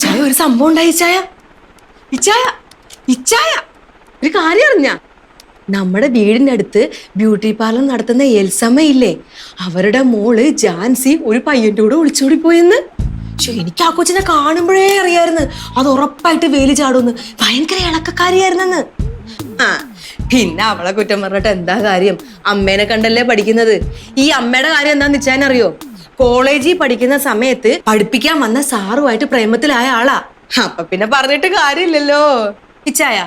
ചായ ഒരു സംഭവം ഉണ്ടായി ചായ ഇച്ചായ ഒരു കാര്യം അറിഞ്ഞ നമ്മുടെ വീടിന്റെ അടുത്ത് ബ്യൂട്ടി പാർലർ നടത്തുന്ന എൽസമ്മ ഇല്ലേ, അവരുടെ മോള് ജാൻസി ഒരു പയ്യന്റെ കൂടെ ഒളിച്ചോടി പോയെന്ന്. പക്ഷെ എനിക്ക് ആ കൊച്ചിനെ കാണുമ്പോഴേ അറിയായിരുന്നു അത് ഉറപ്പായിട്ട് വേലി ചാടുമെന്ന്. ഭയങ്കര ഇളക്കക്കാരിയായിരുന്നെന്ന്. ആ പിന്നെ അവളെ കുറ്റം പറഞ്ഞിട്ട് എന്താ കാര്യം? അമ്മേനെ കണ്ടല്ലേ പഠിക്കുന്നത്. ഈ അമ്മയുടെ കാര്യം എന്താന്ന് വെച്ചാനറിയോ? കോളേജിൽ പഠിക്കുന്ന സമയത്ത് പഠിപ്പിക്കാൻ വന്ന സാറുമായിട്ട് പ്രേമത്തിലായ ആളാ. അപ്പൊ പിന്നെ പറഞ്ഞിട്ട് കാര്യമില്ലല്ലോ. ഇച്ചായ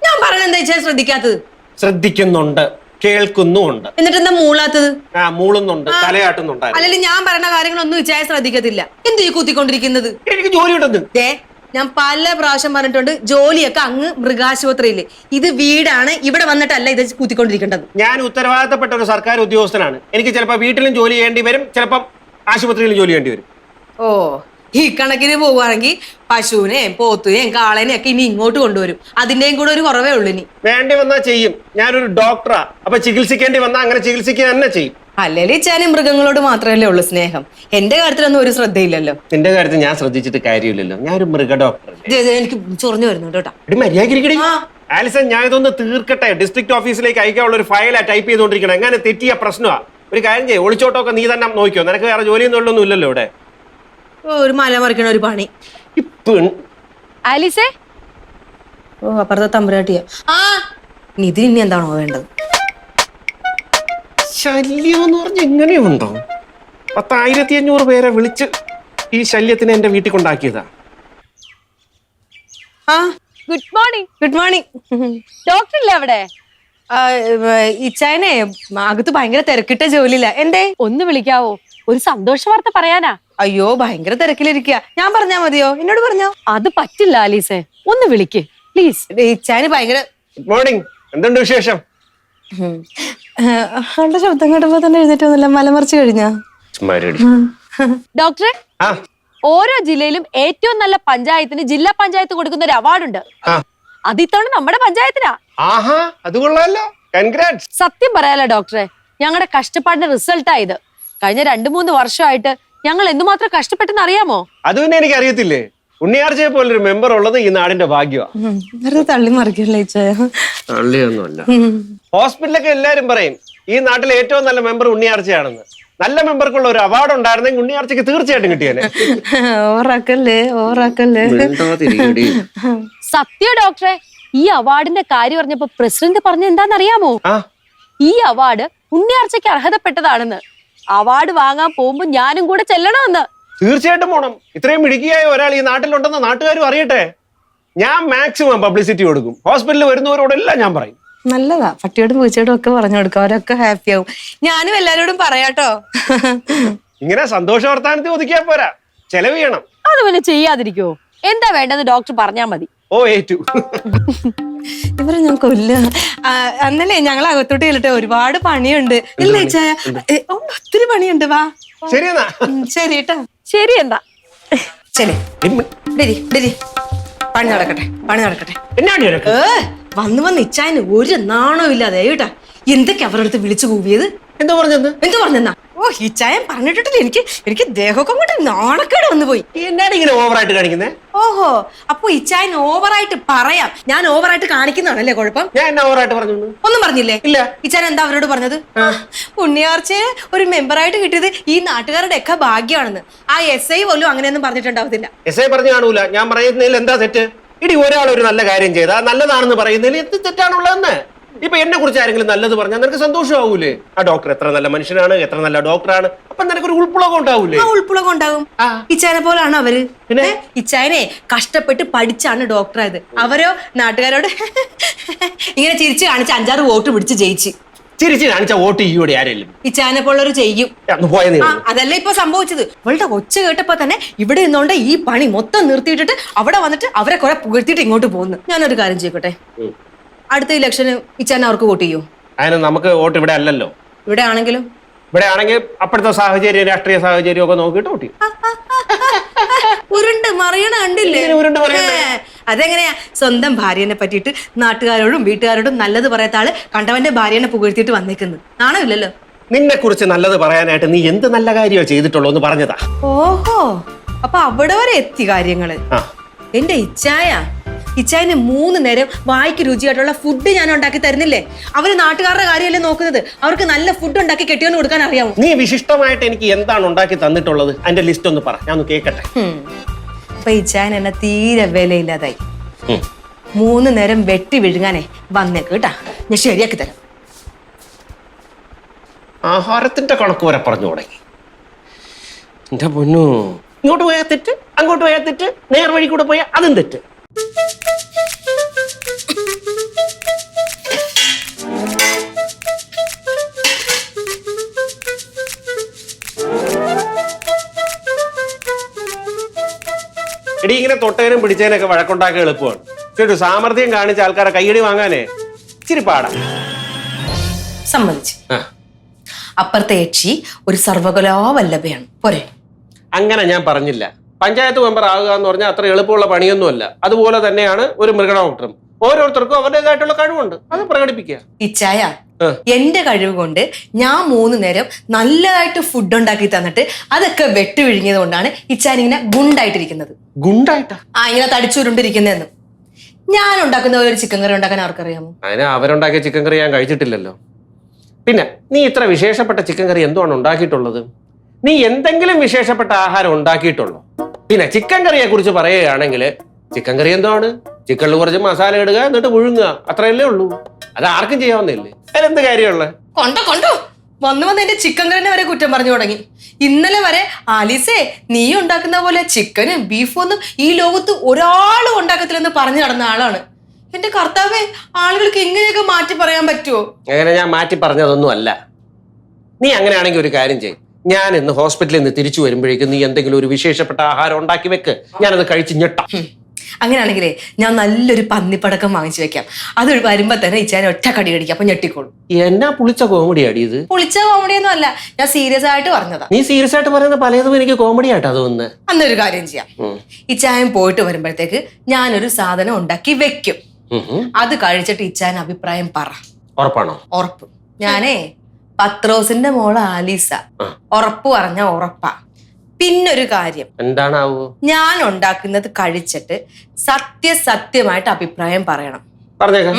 ഞാൻ പറഞ്ഞ എന്താ ഇച്ചായ ശ്രദ്ധിക്കാത്തത്? ശ്രദ്ധിക്കുന്നുണ്ട്, കേൾക്കുന്നുണ്ട്. എന്നിട്ട് എന്താ മൂളാത്തത്? മൂളുന്നുണ്ട്, തലയാട്ടുന്നുണ്ട്. അല്ലെങ്കിൽ ഞാൻ പറയുന്ന കാര്യങ്ങളൊന്നും ഇച്ചായ ശ്രദ്ധിക്കത്തില്ല. എന്ത് ഈ കുത്തിക്കൊണ്ടിരിക്കുന്നത്? എനിക്ക് ജോലി ഉണ്ടെന്ന്. ഞാൻ പല പ്രാവശ്യം പറഞ്ഞിട്ടുണ്ട്, ജോലിയൊക്കെ അങ്ങ് മൃഗാശുപത്രിയില്. ഇത് വീടാണ്, ഇവിടെ വന്നിട്ടല്ല ഇത് കുത്തിക്കൊണ്ടിരിക്കേണ്ടത്. ഞാൻ ഉത്തരവാദിത്തപ്പെട്ട ഒരു സർക്കാർ ഉദ്യോഗസ്ഥനാണ്. എനിക്ക് ചിലപ്പോൾ വീട്ടിലും ജോലി ചെയ്യേണ്ടി വരും, ചിലപ്പം ആശുപത്രിയിലും ജോലി ചെയ്യേണ്ടി വരും. ഓ, ഈ കണക്കിന് പോവുകയാണെങ്കിൽ പശുവിനെയും പോത്തുനെയും കാളനെയും ഒക്കെ ഇനി ഇങ്ങോട്ട് കൊണ്ടുവരും. അതിന്റെയും കൂടെ ഒരു കുറവേ ഉള്ളൂ. ഇനി വേണ്ടി വന്നാൽ ചെയ്യും. ഞാനൊരു ഡോക്ടറാ. അപ്പൊ ചികിത്സിക്കേണ്ടി വന്നാൽ അങ്ങനെ ചികിത്സിക്കുക തന്നെ ചെയ്യും. അല്ലെങ്കിൽ ഇച്ചാനും മൃഗങ്ങളോട് മാത്രമല്ലേ ഉള്ളു സ്നേഹം. എന്റെ കാര്യത്തിലൊന്നും ഒരു ശ്രദ്ധയില്ലല്ലോ. നിന്റെ കാര്യത്തിൽ ഞാൻ ശ്രദ്ധിച്ചിട്ട് കാര്യമില്ലല്ലോ. ഞാനൊരു മൃഗ ഡോക്ടർ. എനിക്ക് ചൊറിഞ്ഞു വരുന്നുണ്ട് കേട്ടോ. മര്യാദ ആലിസൺ, ഞാൻ ഇതൊന്ന് തീർക്കട്ടെ. ഡിസ്ട്രിക്ട് ഓഫീസിലേക്ക് അയക്കാനുള്ള ഒരു ഫയലാ ടൈപ്പ് ചെയ്തുകൊണ്ടിരിക്കണം. എങ്ങനെ തെറ്റിയ പ്രശ്നമാണ്. ഒരു കാര്യം ചെയ്യും, ഒളിച്ചോട്ടമൊക്കെ നീ തന്നെ നോക്കിയോ. നിനക്ക് വേറെ ജോലിയൊന്നും ഉള്ളൊന്നും ഇല്ലല്ലോ ഇവിടെ. ഒരു മല മറിക്കണ ഒരു പണി. ആലിസേ, ഓ അപ്പുറത്തെ തമ്പുരാട്ടിയ. ആ നിതിൻ ഇനി എന്താണോ വേണ്ടത്? ശല്യം എന്ന് പറഞ്ഞ എങ്ങനെയുണ്ടോ? 10,500 പേരെ വിളിച്ച് ഈ ശല്യത്തിനെ എന്റെ വീട്ടിൽ കൊണ്ടാക്കിയതാ. ആ good morning. Good morning. Doctor ഇല്ലേ അവിടെ? ഇച്ചായനെ അകത്ത് ഭയങ്കര തിരക്കിട്ട ജോലിയില്ല. എന്തേ? ഒന്ന് വിളിക്കാവോ? ഒരു സന്തോഷ വാർത്ത പറയാനാ. അയ്യോ ഭയങ്കര തിരക്കിലിരിക്കുക. ഞാൻ പറഞ്ഞാ മതിയോ? എന്നോട് പറഞ്ഞോ? അത് പറ്റില്ല ആലീസേ, ഒന്ന് വിളിക്ക് പ്ലീസ്. ഇച്ചായന് ഭയങ്കര. Good morning. എന്തുണ്ട് വിശേഷം? ആളുടെ ശബ്ദം കേട്ടപ്പോ തന്നെ എഴുന്നേറ്റൊന്നുമില്ല. മലമറിച്ച് കഴിഞ്ഞാ? ഡോക്ടറെ, ഓരോ ജില്ലയിലും ഏറ്റവും നല്ല പഞ്ചായത്തിന് ജില്ലാ പഞ്ചായത്ത് കൊടുക്കുന്ന ഒരു അവാർഡുണ്ട്. അത് ഇത്തവണ നമ്മുടെ പഞ്ചായത്തിനാ. ആഹാ, അത് കൊള്ളാലോ. കൺഗ്രാറ്റ്സ്. സത്യം പറയാലോ ഡോക്ടറെ, ഞങ്ങളുടെ കഷ്ടപ്പാടിന്റെ റിസൾട്ടാ ഇത്. കഴിഞ്ഞ 2-3 വർഷമായിട്ട് ഞങ്ങൾ എന്തുമാത്രം കഷ്ടപ്പെട്ടെന്ന് അറിയാമോ? അത് പിന്നെ എനിക്ക് അറിയത്തില്ലേ. ഉണ്ണിയാർച്ചയെ പോലൊരു മെമ്പർ ഉള്ളത് ഈ നാടിന്റെ ഭാഗ്യമാണ്. തള്ളി മറിക്കല്ലേ ഇച്ചായ? തള്ളിയൊന്നുമല്ല. ഹോസ്പിറ്റലൊക്കെ എല്ലാരും പറയും ഈ നാട്ടിലെ ഏറ്റവും നല്ല മെമ്പർ ഉണ്ണിയാർച്ചയാണെന്ന്. നല്ല മെമ്പർക്കുള്ള ഒരു അവാർഡ് ഉണ്ടായിരുന്നെങ്കിൽ ഉണ്ണിയാർച്ചയ്ക്ക് തീർച്ചയായിട്ടും കിട്ടിയേനെ. ഓറാക്കല്ലേ. സത്യം ഡോക്ടറെ, ഈ അവാർഡിന്റെ കാര്യം പറഞ്ഞപ്പോ പ്രസിഡന്റ് പറഞ്ഞ എന്താണെന്നറിയാമോ? ഈ അവാർഡ് ഉണ്ണിയാർച്ചയ്ക്ക് അർഹതപ്പെട്ടതാണെന്ന്. അവാർഡ് വാങ്ങാൻ പോകുമ്പോ ഞാനും കൂടെ ചെല്ലണമെന്ന്. തീർച്ചയായിട്ടും പോണം. ഇത്രയും മിടുക്കിയായ ഒരാൾ ഈ നാട്ടിലുണ്ടെന്ന് നാട്ടുകാരും അറിയട്ടെ. ഞാൻ മാക്സിമം പബ്ലിസിറ്റി കൊടുക്കും. ഹോസ്പിറ്റലിൽ വരുന്നവരോടെല്ലാം ഞാൻ പറയും. നല്ലതാ. പട്ടിയോടും പൂച്ചയോടും ഒക്കെ പറഞ്ഞു കൊടുക്കും, അവരൊക്കെ ഹാപ്പി ആവും. ഞാനും എല്ലാരോടും പറയാട്ടോ. ഇങ്ങനെ സന്തോഷ വർത്താനത്തിൽ ഒതുക്കിയാ പോരാ, ചെലവ് ചെയ്യണം. അത് പിന്നെ ചെയ്യാതിരിക്കോ? എന്താ വേണ്ടെന്ന് ഡോക്ടർ പറഞ്ഞാ മതി. ഓ ഏറ്റു. ഇവരെ ഞാൻ കൊല്ല. അന്നല്ലേ ഞങ്ങൾ അകത്തോട്ട് ചെല്ലട്ടെ, ഒരുപാട് പണിയുണ്ട്. ഇല്ലേ ചായ? ഒത്തിരി പണിയുണ്ട്. വാ. ശരിയെന്നാ. ശരി കേട്ടോ. ശരി എന്താ ശരി. പണി നടക്കട്ടെ. വന്ന് ഇച്ചായന് ഒരു നാണോ ഇല്ലാതെ കേട്ടാ. എന്തൊക്കെ അവരുടെ അടുത്ത് വിളിച്ചു കൂവിയത്? എന്താ പറഞ്ഞെന്നാ? ഓ ഇച്ചായൻ പറഞ്ഞിട്ടില്ല. എനിക്ക് ദേഹമൊക്കെ അങ്ങോട്ട് നാണക്കേട് വന്നു പോയി. എന്നാണ് ഇങ്ങനെ ഓവറായിട്ട് കാണിക്കുന്നേ? ഓഹോ, അപ്പൊ ഇച്ചായൻ ഓവറായിട്ട് പറയാം, ഞാൻ ഓവറായിട്ട് കാണിക്കുന്നതാണല്ലേ കുഴപ്പം? ഞാൻ എന്നാ ഓവറായിട്ട് പറഞ്ഞു? ഒന്നും പറഞ്ഞില്ലേ? ഇല്ല. ഇച്ചായൻ എന്താ അവരോട് പറഞ്ഞത്? ഉണ്ണിയാർച്ചയെ ഒരു മെമ്പറായിട്ട് കിട്ടിയത് ഈ നാട്ടുകാരുടെ ഒക്കെ ഭാഗ്യമാണെന്ന്. ആ SI പോലും അങ്ങനെയൊന്നും പറഞ്ഞിട്ടുണ്ടാവത്തില്ല. SI പറഞ്ഞു കാണൂല. ഞാൻ പറയുന്നതിൽ എന്താ തെറ്റ്? ഇടി ഒരാൾ ഒരു നല്ല കാര്യം ചെയ്താ നല്ലതാണെന്ന് പറയുന്നതിൽ എന്ത് തെറ്റാണുള്ളതെന്ന്. ഇപ്പൊ എന്നെ കുറിച്ച് ആരെങ്കിലും നല്ലത് പറഞ്ഞാൽ നിനക്ക് സന്തോഷമാവൂലേ? ആ ഡോക്ടർ എത്ര നല്ല മനുഷ്യനാണ്, എത്ര നല്ല ഡോക്ടറാണ്. അപ്പൊ നിനക്കൊരു ഉൾപ്പുളകം ഉണ്ടാവൂലേ? ഉൾപ്പുളകം ഉണ്ടാവും. ഇച്ചായനെ പോലാണ് അവര്. പിന്നെ ഇച്ചായനെ കഷ്ടപ്പെട്ട് പഠിച്ചാണ് ഡോക്ടറായത്. അവരോ നാട്ടുകാരോട് ഇങ്ങനെ ചിരിച്ചു കാണിച്ച് 5-6 വോട്ട് പിടിച്ച് ജയിച്ച്. ചിരിച്ച് കാണിച്ച വോട്ട് ചെയ്യൂടെ ആരെങ്കിലും? ഇച്ചായനെ പോലുള്ളവർ ചെയ്യും. അതല്ല ഇപ്പൊ സംഭവിച്ചത്. അവളുടെ ഒച്ച കേട്ടപ്പോ തന്നെ ഇവിടെ നിന്നോണ്ട് ഈ പണി മൊത്തം നിർത്തിയിട്ടിട്ട് അവിടെ വന്നിട്ട് അവരെ കുറെ പുകഴ്ത്തിയിട്ട് ഇങ്ങോട്ട് പോകുന്നു. ഞാനൊരു കാര്യം ചെയ്യട്ടെ, അടുത്ത ഇലക്ഷന് ഇച്ചാൻ അവർക്ക് വോട്ട് ചെയ്യൂ? അതിന് നമുക്ക് വോട്ട് ഇവിടെ അല്ലല്ലോ. ഇവിടെ ആണെങ്കിലും അപ്പോഴത്തെ സാഹചര്യം, രാഷ്ട്രീയ സാഹചര്യം ഒക്കെ നോക്കിയിട്ട് വോട്ട് ചെയ്യും. ഉരുണ്ട് മറിയണ കണ്ടില്ലേ? അതെങ്ങനെയാ? സ്വന്തം ഭാര്യനെ പറ്റിയിട്ട് നാട്ടുകാരോടും വീട്ടുകാരോടും നല്ലത് പറയാത്ത ആള് കണ്ടവന്റെ ഭാര്യനെ പുകഴ്ത്തിയിട്ട് വന്നേക്കുന്നത്. നാണമില്ലല്ലോ. നിന്നെ കുറിച്ച് നല്ലത് പറയാനായിട്ട് നീ എന്ത് നല്ല കാര്യമോ ചെയ്തിട്ടുള്ളൂ എന്ന് പറഞ്ഞതാ. ഓഹോ, അപ്പൊ അവിടെ വരെ എത്തി കാര്യങ്ങള്. ആ. എന്റെ ഇച്ചായന് 3 നേരം വായിക്ക് രുചിയായിട്ടുള്ള ഫുഡ് ഞാൻ ഉണ്ടാക്കി തരുന്നില്ലേ? അവര് നാട്ടുകാരുടെ കാര്യമല്ലേ നോക്കുന്നത്. അവർക്ക് നല്ല ഫുഡ് ഉണ്ടാക്കി കെട്ടിയോന്ന് കൊടുക്കാൻ അറിയാമോ? നീ വിശിഷ്ടമായിട്ട് എനിക്ക് എന്താണ് ഉണ്ടാക്കി തന്നിട്ടുള്ളത്? അതിന്റെ ലിസ്റ്റ് ഒന്ന് പറ, ഞാൻ ഒന്ന് കേക്കട്ടെ. അപ്പൊ ഇച്ചായൻ എന്നെ തീരെ വിലയില്ലാതായി. 3 നേരം വെട്ടി വിഴുങ്ങാനേ വന്നേക്ക് കേട്ടാ, ഞാൻ ശരിയാക്കി തരാം. ആഹാരത്തിന്റെ കണക്ക് വരെ പറഞ്ഞു തുടങ്ങി. എന്റെ പൊന്നു, ഇങ്ങോട്ട് പോയാൽ തെറ്റ്, അങ്ങോട്ട് പോയാൽ തെറ്റ്, നേർ വഴി കൂടെ പോയാൽ അതും തെറ്റ്. എടി, ഇങ്ങനെ തൊട്ടേനും പിടിച്ചേനൊക്കെ വഴക്കുണ്ടാക്കി എളുപ്പമാണ്. പക്ഷെ സാമർഥ്യം കാണിച്ച ആൾക്കാരെ കൈയടി വാങ്ങാനേ ഇച്ചിരി പാടാ. സമ്മതിച്ചു. അപ്പുറത്തെ യക്ഷി ഒരു സർവകലാവല്ലഭയാണ്. പോരെ? അങ്ങനെ ഞാൻ പറഞ്ഞില്ല. പഞ്ചായത്ത് മെമ്പർ ആകുക എന്ന് പറഞ്ഞാൽ അത്ര എളുപ്പമുള്ള പണിയൊന്നുമല്ല. അതുപോലെ തന്നെയാണ് ഒരു മൃഗ ഡോക്ടറും. ഓരോരുത്തർക്കും അവരുടേതായിട്ടുള്ള കഴിവുണ്ട്, അത് പ്രകടിപ്പിക്കുക. ഇച്ചായ, എന്റെ കഴിവ് കൊണ്ട് ഞാൻ 3 നേരം നല്ലതായിട്ട് ഫുഡ് ഉണ്ടാക്കി തന്നിട്ട് അതൊക്കെ വെട്ടി വിഴുങ്ങിയത് കൊണ്ടാണ് ഇച്ചാൻ ഇങ്ങനെ ഗുണ്ടായിട്ടിരിക്കുന്നത്. ഗുണ്ടായിട്ടാ? ഇങ്ങനെ തടിച്ചുരുണ്ടിരിക്കുന്നതെന്ന്. ഞാൻ ഉണ്ടാക്കുന്ന ഒരു ചിക്കൻ കറി ഉണ്ടാക്കാൻ ആർക്കറിയാമോ? അതിന് അവരുണ്ടാക്കിയ ചിക്കൻ കറി ഞാൻ കഴിച്ചിട്ടില്ലല്ലോ. പിന്നെ നീ ഇത്ര വിശേഷപ്പെട്ട ചിക്കൻ കറി എന്തുവാണ് ഉണ്ടാക്കിയിട്ടുള്ളത്? നീ എന്തെങ്കിലും വിശേഷപ്പെട്ട ആഹാരം ഉണ്ടാക്കിയിട്ടുള്ളോ? പിന്നെ ചിക്കൻ കറിയെ കുറിച്ച് പറയുകയാണെങ്കിൽ ചിക്കൻ കറി എന്താണ്? ചിക്കനിൽ കുറച്ച് മസാല ഇടുക, എന്നിട്ട് പുഴുങ്ങുക, അത്രയല്ലേ ഉള്ളൂ. അത് ആർക്കും ചെയ്യാവുന്നില്ലേ? അതിലെന്ത് കാര്യമുള്ള? കൊണ്ടോ വന്ന് എന്റെ ചിക്കൻ കറിനെ വരെ കുറ്റം പറഞ്ഞു തുടങ്ങി. ഇന്നലെ വരെ ആലീസേ, നീ ഉണ്ടാക്കുന്ന പോലെ ചിക്കനും ബീഫും ഒന്നും ഈ ലോകത്ത് ഒരാളും ഉണ്ടാക്കത്തില്ലെന്ന് പറഞ്ഞു നടന്ന ആളാണ്. എന്റെ കർത്താവേ, ആളുകൾക്ക് ഇങ്ങനെയൊക്കെ മാറ്റി പറയാൻ പറ്റുമോ? അങ്ങനെ ഞാൻ മാറ്റി പറഞ്ഞതൊന്നും അല്ല. നീ അങ്ങനെയാണെങ്കിൽ ഒരു കാര്യം ചെയ്യും. ഞാൻ ഇന്ന് ഹോസ്പിറ്റലിൽ നിന്ന് തിരിച്ചു വരുമ്പോഴേക്കും നീ എന്തെങ്കിലും ഒരു വിശേഷപ്പെട്ട ആഹാരം ഉണ്ടാക്കി വെക്ക്, ഞാനത് കഴിച്ച് ഞെട്ടാം. അങ്ങനെയാണെങ്കിലേ ഞാൻ നല്ലൊരു പന്നിപ്പടക്കം വാങ്ങിച്ചു വെക്കാം. അത് വരുമ്പോ തന്നെ ഇച്ചാൻ ഒറ്റ കടി കടിക്കാം, അപ്പൊ ഞെട്ടിക്കോളും. എന്നാ പുളിച്ച കോമഡി അടി ഇത്? പുളിച്ച കോമഡി ഒന്നും അല്ല, ഞാൻ സീരിയസ് ആയിട്ട് പറഞ്ഞതാ. നീ സീരിയസ് ആയിട്ട് പറയുന്ന പലതും എനിക്ക് കോമഡി ആയിട്ടാ തോന്നുന്നത്. അന്നൊരു കാര്യം ചെയ്യാം. ഇച്ചായൻ പോയിട്ട് വരുമ്പോഴത്തേക്ക് ഞാനൊരു സാധനം ഉണ്ടാക്കി വെക്കും. അത് കഴിച്ചിട്ട് ഇച്ചാൻ അഭിപ്രായം പറ. ഉറപ്പാണോ? ഉറപ്പ്. ഞാനേ പത്രോസിന്റെ മോള് ആലീസ. ഉറപ്പ് പറഞ്ഞ ഉറപ്പാ. പിന്നൊരു കാര്യം, എന്താണാവോ? ഞാൻ ഉണ്ടാക്കുന്നത് കഴിച്ചിട്ട് സത്യമായിട്ട് അഭിപ്രായം പറയണം. പറഞ്ഞേക്കാം.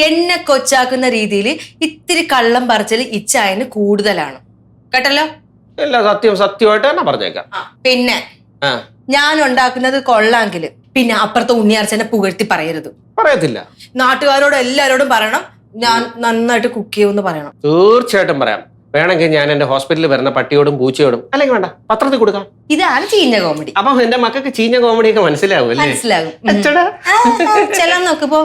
എന്നെ കൊച്ചാക്കുന്ന രീതിയിൽ ഇത്തിരി കള്ളം പറച്ചില് ഇച്ചായന് കൂടുതലാണ്. കേട്ടല്ലോ? എല്ലാ സത്യമായിട്ട് തന്നെ പറഞ്ഞേക്കാം. പിന്നെ ഞാൻ ഉണ്ടാക്കുന്നത് കൊള്ളാമെങ്കില് പിന്നെ അപ്പുറത്തെ ഉണ്ണിയാർച്ചനെ പുകഴ്ത്തി പറയരുത്. പറയത്തില്ല. നാട്ടുകാരോട് എല്ലാരോടും പറയണം ഞാൻ നന്നായിട്ട് കുക്ക് ചെയ്യുമെന്ന് പറയണം. തീർച്ചയായിട്ടും പറയാം. വേണമെങ്കിൽ ഞാൻ എന്റെ ഹോസ്പിറ്റലിൽ വരുന്ന പട്ടിയോടും പൂച്ചയോടും, അല്ലെങ്കിൽ വേണ്ട പത്രത്തിൽ കൊടുക്കാം. ഇതാണ് ചീഞ്ഞ കോമഡി. അപ്പൊ എന്റെ മക്കൾക്ക് ചീഞ്ഞ കോമഡിയൊക്കെ മനസ്സിലാവും അല്ലേ? മനസ്സിലാകും. ചെല്ലാൻ നോക്കിപ്പോ.